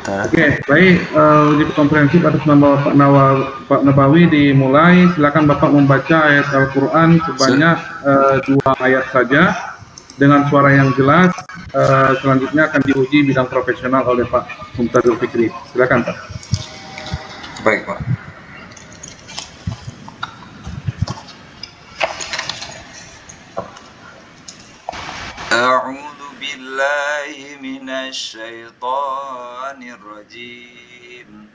Oke, baik. Uji komprehensif atas nama Pak Nabawi dimulai. Silakan Bapak membaca ayat Al-Quran sebanyak 2 ayat saja dengan suara yang jelas. Selanjutnya akan diuji bidang profesional oleh Pak Mumtazul Fikri. Silakan Pak. Baik Pak. A'udzu billahi minasy syaithanir rajim.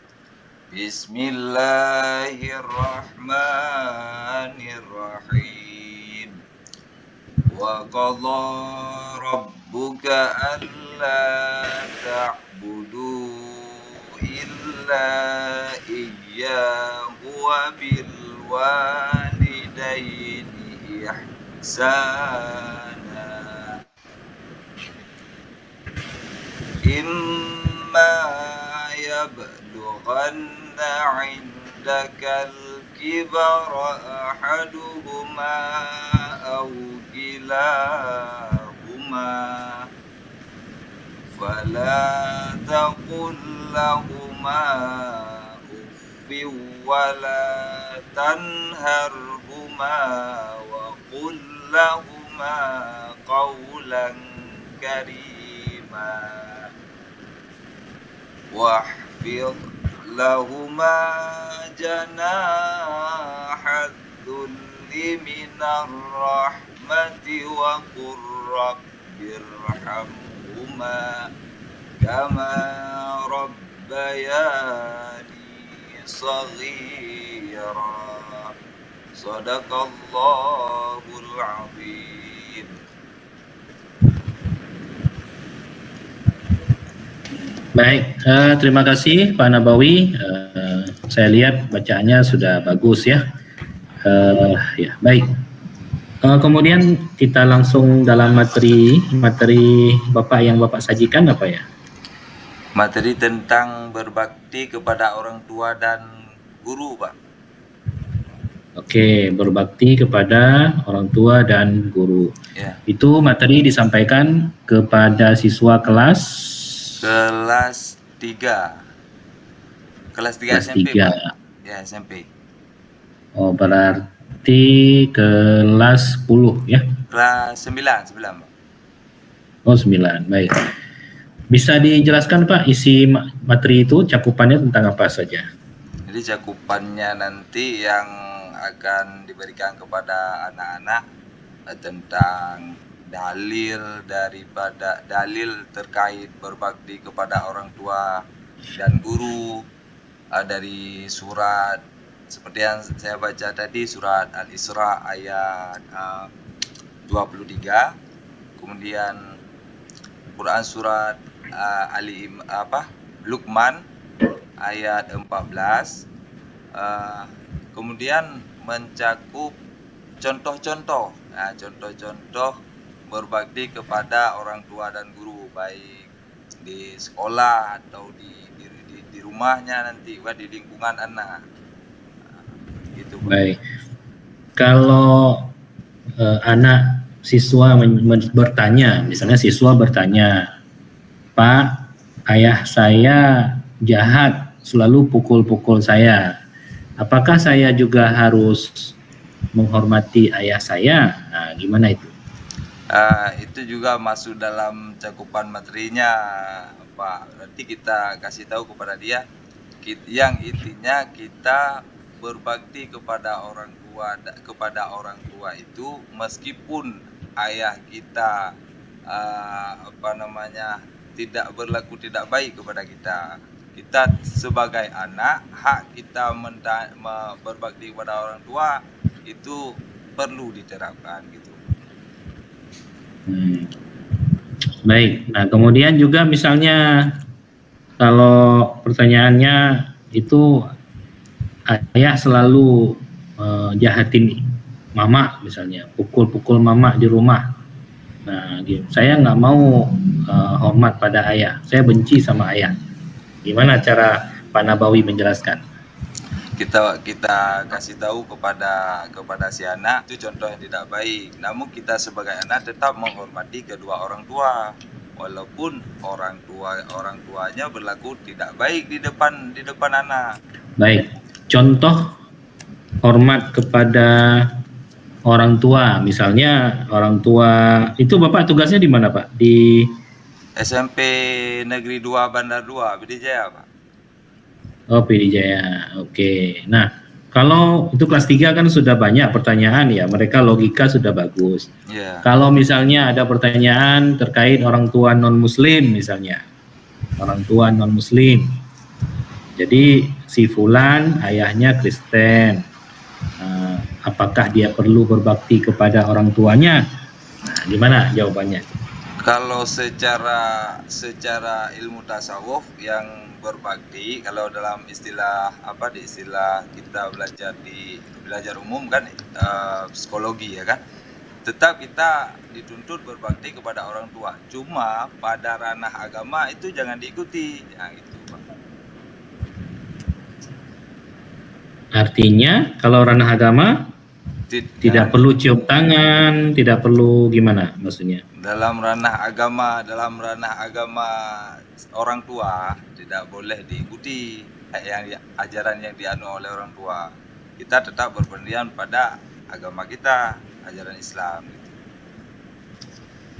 Bismillahirrahmanirrahim. Wa qadha rabbuka alla ta'budu illa iyyahu wa bil walidaini ihsana. Imma yablughanna 'indakal kibara ahaduhuma aw kilahuma fala taqul lahuma uffin wala tanharhuma wa qul lahuma qawlan karima wahfidh lahuma janahad dhulli minar rahmati wa qur rabbirhamhuma kama rabbayani shaghira. Shadaqallahul azim. Baik, terima kasih Pak Nabawi. Saya lihat bacaannya sudah bagus ya. Ya, baik. Kemudian kita langsung dalam materi Bapak yang Bapak sajikan apa ya? Materi tentang berbakti kepada orang tua dan guru, Pak. Oke, berbakti kepada orang tua dan guru. Ya. Itu materi disampaikan kepada siswa kelas 3. Kelas 3 SMP, 3. Pak. Ya, SMP. Oh, berarti kelas 10 ya? Kelas 9, Pak. Oh, 9. Baik. Bisa dijelaskan Pak isi materi itu, cakupannya tentang apa saja? Jadi cakupannya nanti yang akan diberikan kepada anak-anak tentang dalil terkait berbakti kepada orang tua dan guru dari surat seperti yang saya baca tadi, surat Al-Isra ayat 23, kemudian Quran surat Luqman ayat 14, kemudian mencakup contoh-contoh berbakti kepada orang tua dan guru, baik di sekolah atau di rumahnya nanti, di lingkungan anak. Gitu. Baik. Kalau anak siswa bertanya, misalnya siswa bertanya, Pak, ayah saya jahat, selalu pukul-pukul saya. Apakah saya juga harus menghormati ayah saya? Nah, gimana itu? Itu juga masuk dalam cakupan materinya, Pak. Nanti kita kasih tahu kepada dia, yang intinya kita berbakti kepada orang tua itu meskipun ayah kita tidak berlaku tidak baik kepada kita. Kita sebagai anak, hak kita berbakti kepada orang tua itu perlu diterapkan gitu. Baik. Nah, kemudian juga misalnya kalau pertanyaannya itu ayah selalu jahatin mama, misalnya pukul-pukul mama di rumah. Nah, saya nggak mau hormat pada ayah. Saya benci sama ayah. Gimana cara Pak Nabawi menjelaskan? Kita kasih tahu kepada si anak itu contoh yang tidak baik. Namun kita sebagai anak tetap menghormati kedua orang tua, walaupun orang tuanya berlaku tidak baik di depan anak. Baik, contoh hormat kepada orang tua, misalnya orang tua itu Bapak tugasnya di mana Pak? Di SMP Negeri 2 Bandar 2 PD Jaya, Pak. Oh, PD Jaya. Oke. Nah, kalau itu kelas 3 kan sudah banyak pertanyaan ya, mereka logika sudah bagus. Iya. Kalau misalnya ada pertanyaan terkait orang tua non-muslim misalnya. Orang tua non-muslim. Jadi si fulan ayahnya Kristen. Apakah dia perlu berbakti kepada orang tuanya? Nah, gimana jawabannya? Kalau secara ilmu tasawuf yang berbakti, kalau dalam istilah di istilah kita belajar umum kan, psikologi ya kan, tetap kita dituntut berbakti kepada orang tua. Cuma pada ranah agama itu jangan diikuti, ya gitu Pak. Artinya kalau ranah agama tidak perlu cium tangan, tidak perlu gimana maksudnya? Dalam ranah agama orang tua tidak boleh diikuti ajaran yang dianu oleh orang tua. Kita tetap berpendirian pada agama kita, ajaran Islam.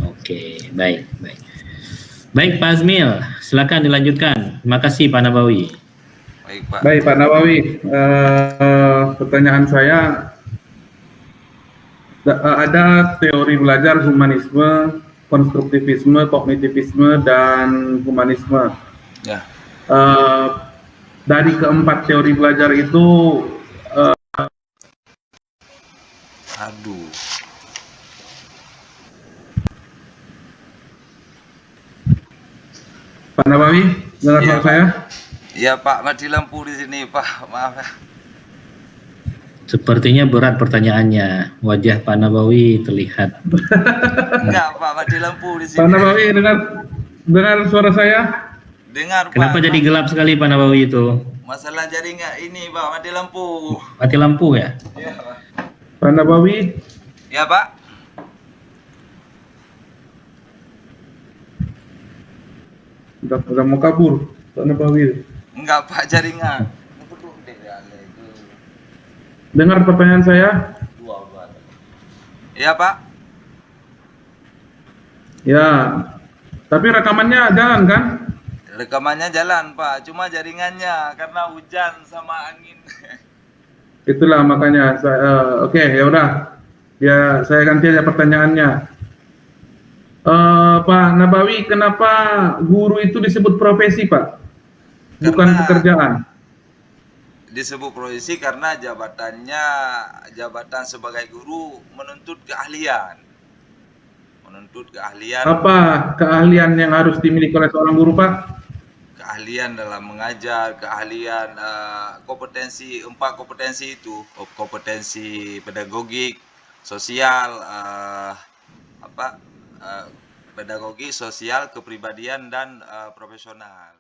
Oke, baik. Baik Pak Azmil, silakan dilanjutkan. Terima kasih Pak Nabawi. Baik Pak Nabawi, pertanyaan saya, ada teori belajar humanisme, konstruktivisme, kognitivisme, dan humanisme. Ya. Dari keempat teori belajar itu, Pak Nabawi, dengar suara saya? Iya Pak, mati lampu di sini Pak, maaf ya. Sepertinya berat pertanyaannya. Wajah Pak Nabawi terlihat. Enggak Pak, mati lampu di sini. Pak Nabawi dengar suara saya? Dengar Pak. Kenapa jadi gelap sekali Pak Nabawi itu? Masalah jaringan ini Pak, mati lampu. Mati lampu ya? Iya Pak. Pak Nabawi? Ya Pak. Udah mau kabur, Pak Nabawi. Enggak Pak, jaringan. Dengar pertanyaan saya? Iya Pak. Ya, tapi rekamannya jalan kan? Rekamannya jalan Pak, cuma jaringannya karena hujan sama angin. Itulah makanya saya, oke, ya udah. Ya, saya ganti aja pertanyaannya. Pak Nabawi, kenapa guru itu disebut profesi, Pak? Bukan pekerjaan. Disebut profesi karena jabatan sebagai guru menuntut keahlian. Apa keahlian yang harus dimiliki oleh seorang guru, Pak? Keahlian dalam mengajar, keahlian kompetensi, 4 kompetensi itu, kompetensi pedagogik, sosial, pedagogik, sosial, kepribadian, dan profesional.